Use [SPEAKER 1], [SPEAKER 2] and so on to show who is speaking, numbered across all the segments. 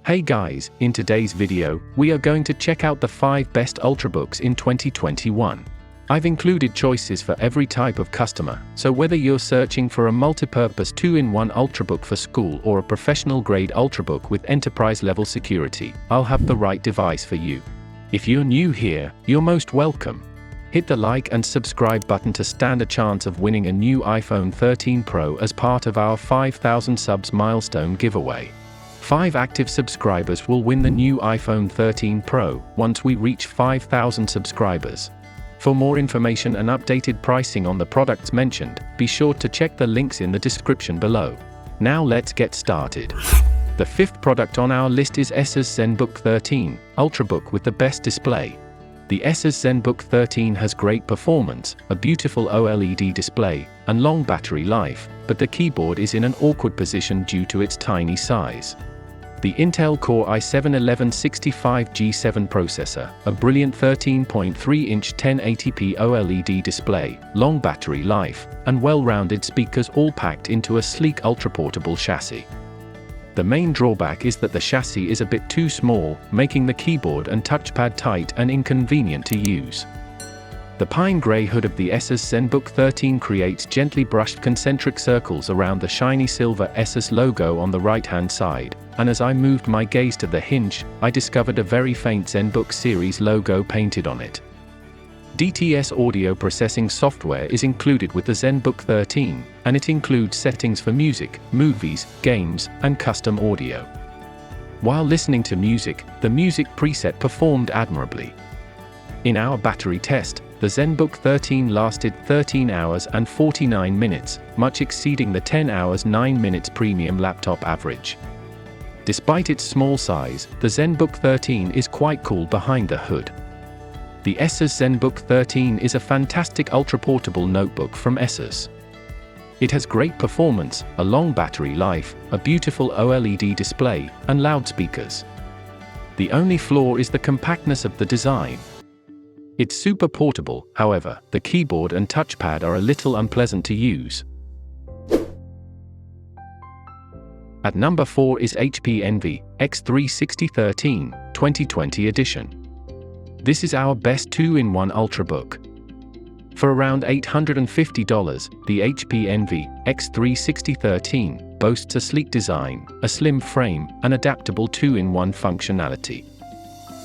[SPEAKER 1] Hey guys, in today's video, we are going to check out the 5 best Ultrabooks in 2021. I've included choices for every type of customer, so whether you're searching for a multi-purpose 2-in-1 Ultrabook for school or a professional-grade Ultrabook with enterprise-level security, I'll have the right device for you. If you're new here, you're most welcome. Hit the like and subscribe button to stand a chance of winning a new iPhone 13 Pro as part of our 5,000 subs milestone giveaway. 5 active subscribers will win the new iPhone 13 Pro once we reach 5,000 subscribers. For more information and updated pricing on the products mentioned, be sure to check the links in the description below. Now let's get started. The 5th product on our list is Asus ZenBook 13, Ultrabook with the best display. The Asus ZenBook 13 has great performance, a beautiful OLED display, and long battery life, but the keyboard is in an awkward position due to its tiny size. The Intel Core i7-1165G7 processor, a brilliant 13.3-inch 1080p OLED display, long battery life, and well-rounded speakers all packed into a sleek ultra-portable chassis. The main drawback is that the chassis is a bit too small, making the keyboard and touchpad tight and inconvenient to use. The pine gray hood of the Asus ZenBook 13 creates gently brushed concentric circles around the shiny silver Asus logo on the right-hand side, and as I moved my gaze to the hinge, I discovered a very faint ZenBook series logo painted on it. DTS audio processing software is included with the ZenBook 13, and it includes settings for music, movies, games, and custom audio. While listening to music, the music preset performed admirably. In our battery test, the ZenBook 13 lasted 13 hours and 49 minutes, much exceeding the 10 hours 9 minutes premium laptop average. Despite its small size, the ZenBook 13 is quite cool behind the hood. The Asus ZenBook 13 is a fantastic ultra-portable notebook from Asus. It has great performance, a long battery life, a beautiful OLED display, and loudspeakers. The only flaw is the compactness of the design. It's super portable, however, the keyboard and touchpad are a little unpleasant to use. At number 4 is HP Envy X36013, 2020 edition. This is our best 2-in-1 Ultrabook. For around $850, the HP Envy X36013 boasts a sleek design, a slim frame, and adaptable 2-in-1 functionality.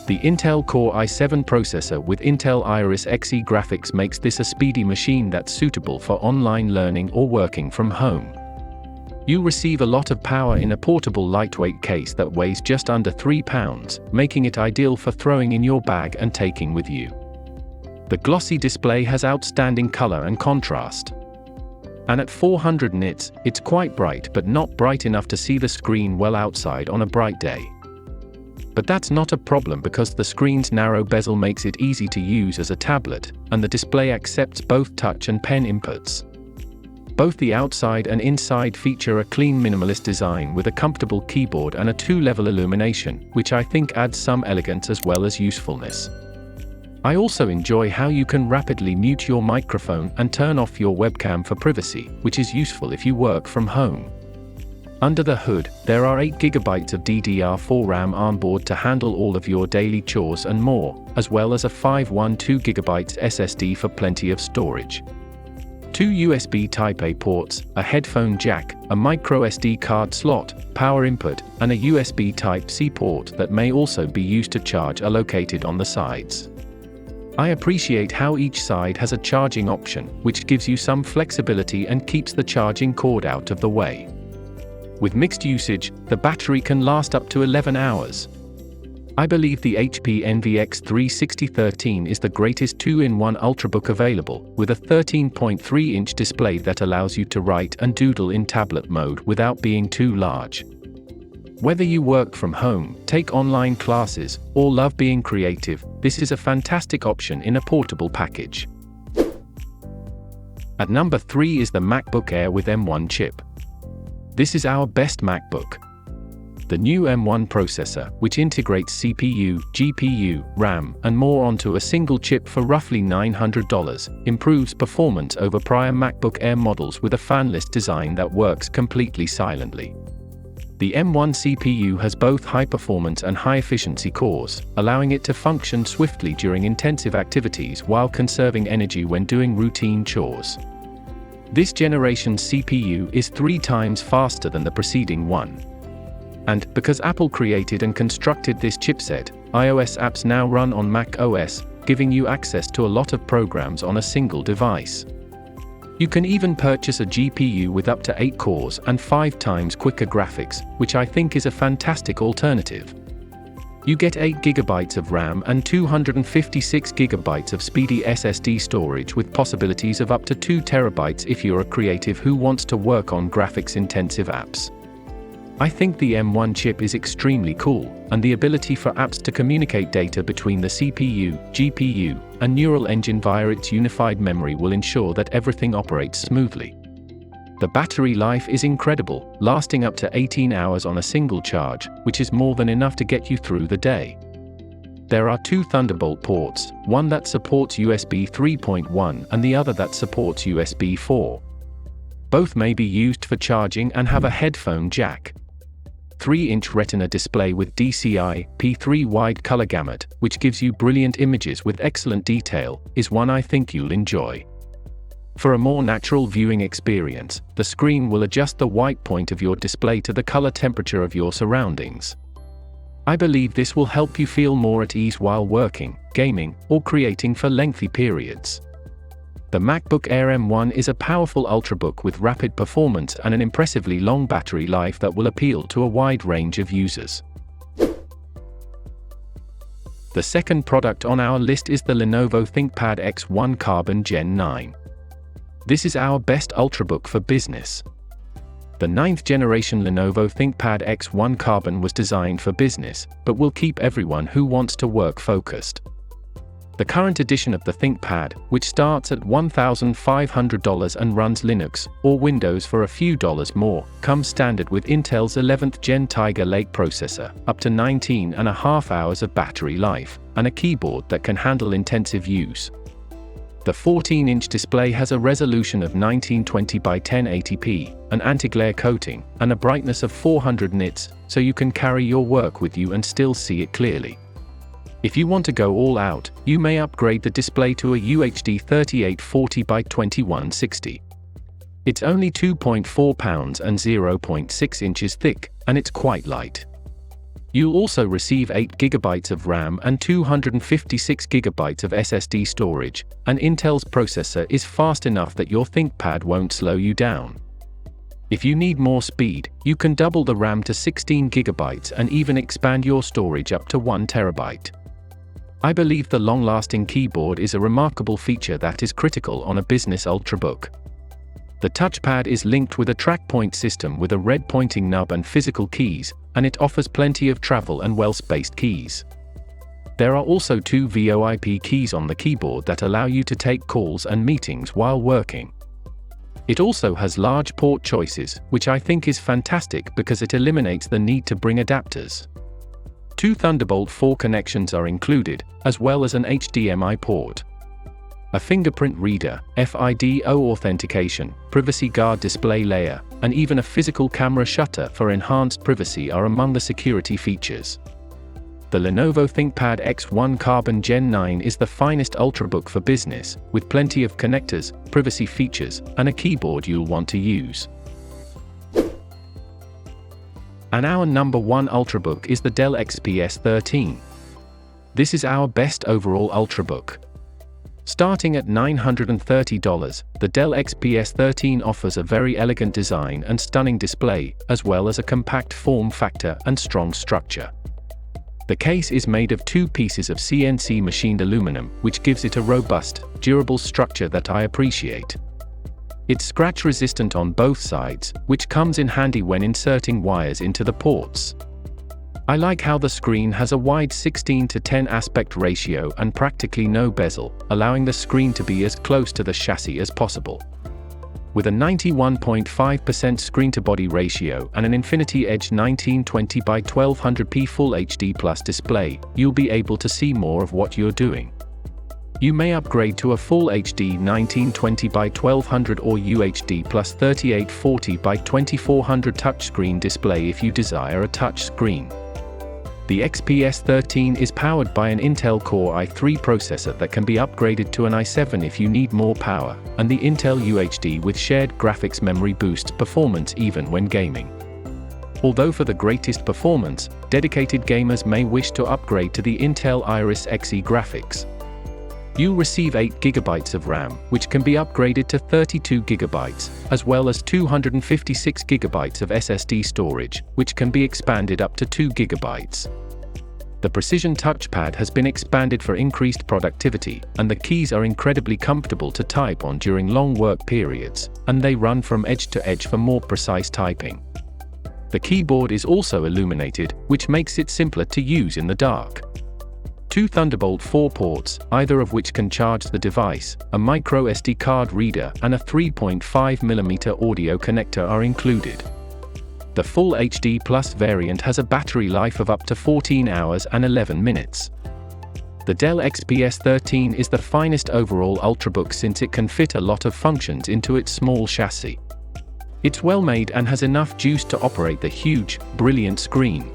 [SPEAKER 1] The Intel Core i7 processor with Intel Iris Xe graphics makes this a speedy machine that's suitable for online learning or working from home. You receive a lot of power in a portable lightweight case that weighs just under 3 pounds, making it ideal for throwing in your bag and taking with you. The glossy display has outstanding color and contrast. And at 400 nits, it's quite bright but not bright enough to see the screen well outside on a bright day. But that's not a problem because the screen's narrow bezel makes it easy to use as a tablet, and the display accepts both touch and pen inputs. Both the outside and inside feature a clean minimalist design with a comfortable keyboard and a 2-level illumination, which I think adds some elegance as well as usefulness. I also enjoy how you can rapidly mute your microphone and turn off your webcam for privacy, which is useful if you work from home. Under the hood, there are 8GB of DDR4 RAM onboard to handle all of your daily chores and more, as well as a 512GB SSD for plenty of storage. 2 USB Type-A ports, a headphone jack, a microSD card slot, power input, and a USB Type-C port that may also be used to charge are located on the sides. I appreciate how each side has a charging option, which gives you some flexibility and keeps the charging cord out of the way. With mixed usage, the battery can last up to 11 hours. I believe the HP Envy X36013 is the greatest 2-in-1 Ultrabook available, with a 13.3-inch display that allows you to write and doodle in tablet mode without being too large. Whether you work from home, take online classes, or love being creative, this is a fantastic option in a portable package. At number 3 is the MacBook Air with M1 chip. This is our best MacBook. The new M1 processor, which integrates CPU, GPU, RAM, and more onto a single chip for roughly $900, improves performance over prior MacBook Air models with a fanless design that works completely silently. The M1 CPU has both high-performance and high-efficiency cores, allowing it to function swiftly during intensive activities while conserving energy when doing routine chores. This generation's CPU is 3 times faster than the preceding one. And, because Apple created and constructed this chipset, iOS apps now run on Mac OS, giving you access to a lot of programs on a single device. You can even purchase a GPU with up to 8 cores and 5 times quicker graphics, which I think is a fantastic alternative. You get 8 GB of RAM and 256 GB of speedy SSD storage with possibilities of up to 2 TB if you're a creative who wants to work on graphics-intensive apps. I think the M1 chip is extremely cool, and the ability for apps to communicate data between the CPU, GPU, and neural engine via its unified memory will ensure that everything operates smoothly. The battery life is incredible, lasting up to 18 hours on a single charge, which is more than enough to get you through the day. There are 2 Thunderbolt ports, one that supports USB 3.1 and the other that supports USB 4. Both may be used for charging and have a headphone jack. 3-inch Retina display with DCI-P3 wide color gamut, which gives you brilliant images with excellent detail, is one I think you'll enjoy. For a more natural viewing experience, the screen will adjust the white point of your display to the color temperature of your surroundings. I believe this will help you feel more at ease while working, gaming, or creating for lengthy periods. The MacBook Air M1 is a powerful ultrabook with rapid performance and an impressively long battery life that will appeal to a wide range of users. The second product on our list is the Lenovo ThinkPad X1 Carbon Gen 9. This is our best ultrabook for business. The 9th generation Lenovo ThinkPad X1 Carbon was designed for business, but will keep everyone who wants to work focused. The current edition of the ThinkPad, which starts at $1,500 and runs Linux or Windows for a few dollars more, comes standard with Intel's 11th Gen Tiger Lake processor, up to 19.5 hours of battery life, and a keyboard that can handle intensive use. The 14-inch display has a resolution of 1920 by 1080p, an anti-glare coating, and a brightness of 400 nits, so you can carry your work with you and still see it clearly. If you want to go all out, you may upgrade the display to a UHD 3840 by 2160. It's only 2.4 pounds and 0.6 inches thick, and it's quite light. You'll also receive 8 GB of RAM and 256 GB of SSD storage, and Intel's processor is fast enough that your ThinkPad won't slow you down. If you need more speed, you can double the RAM to 16 GB and even expand your storage up to 1 TB. I believe the long-lasting keyboard is a remarkable feature that is critical on a business ultrabook. The touchpad is linked with a trackpoint system with a red pointing nub and physical keys, and it offers plenty of travel and well-spaced keys. There are also 2 VoIP keys on the keyboard that allow you to take calls and meetings while working. It also has large port choices, which I think is fantastic because it eliminates the need to bring adapters. 2 Thunderbolt 4 connections are included, as well as an HDMI port. A fingerprint reader, FIDO authentication, privacy guard display layer, and even a physical camera shutter for enhanced privacy are among the security features. The Lenovo ThinkPad X1 Carbon Gen 9 is the finest ultrabook for business, with plenty of connectors, privacy features, and a keyboard you'll want to use. And our number 1 ultrabook is the Dell XPS 13. This is our best overall ultrabook. Starting at $930, the Dell XPS 13 offers a very elegant design and stunning display, as well as a compact form factor and strong structure. The case is made of 2 pieces of CNC machined aluminum, which gives it a robust, durable structure that I appreciate. It's scratch-resistant on both sides, which comes in handy when inserting wires into the ports. I like how the screen has a wide 16:10 aspect ratio and practically no bezel, allowing the screen to be as close to the chassis as possible. With a 91.5% screen-to-body ratio and an Infinity Edge 1920 by 1200p Full HD Plus display, you'll be able to see more of what you're doing. You may upgrade to a full HD 1920 by 1200 or UHD plus 3840 by 2400 touchscreen display if you desire a touch screen. The XPS 13 is powered by an Intel Core i3 processor that can be upgraded to an i7 if you need more power, and the Intel UHD with shared graphics memory boosts performance even when gaming. Although for the greatest performance, dedicated gamers may wish to upgrade to the Intel Iris Xe graphics. You'll receive 8GB of RAM, which can be upgraded to 32GB, as well as 256GB of SSD storage, which can be expanded up to 2GB. The Precision Touchpad has been expanded for increased productivity, and the keys are incredibly comfortable to type on during long work periods, and they run from edge to edge for more precise typing. The keyboard is also illuminated, which makes it simpler to use in the dark. 2 Thunderbolt 4 ports, either of which can charge the device, a micro SD card reader, and a 3.5mm audio connector are included. The Full HD Plus variant has a battery life of up to 14 hours and 11 minutes. The Dell XPS 13 is the finest overall Ultrabook since it can fit a lot of functions into its small chassis. It's well made and has enough juice to operate the huge, brilliant screen.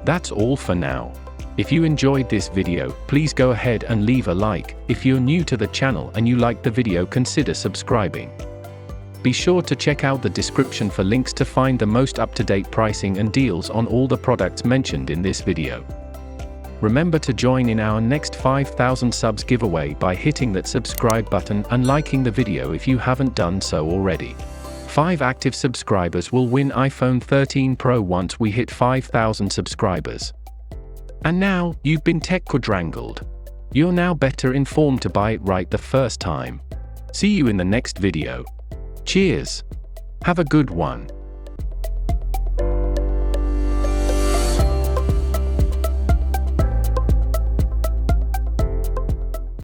[SPEAKER 1] That's all for now. If you enjoyed this video, please go ahead and leave a like. If you're new to the channel and you liked the video, consider subscribing. Be sure to check out the description for links to find the most up-to-date pricing and deals on all the products mentioned in this video. Remember to join in our next 5,000 subs giveaway by hitting that subscribe button and liking the video if you haven't done so already. 5 active subscribers will win iPhone 13 Pro once we hit 5,000 subscribers. And now, you've been tech quadrangled. You're now better informed to buy it right the first time. See you in the next video. Cheers. Have a good one.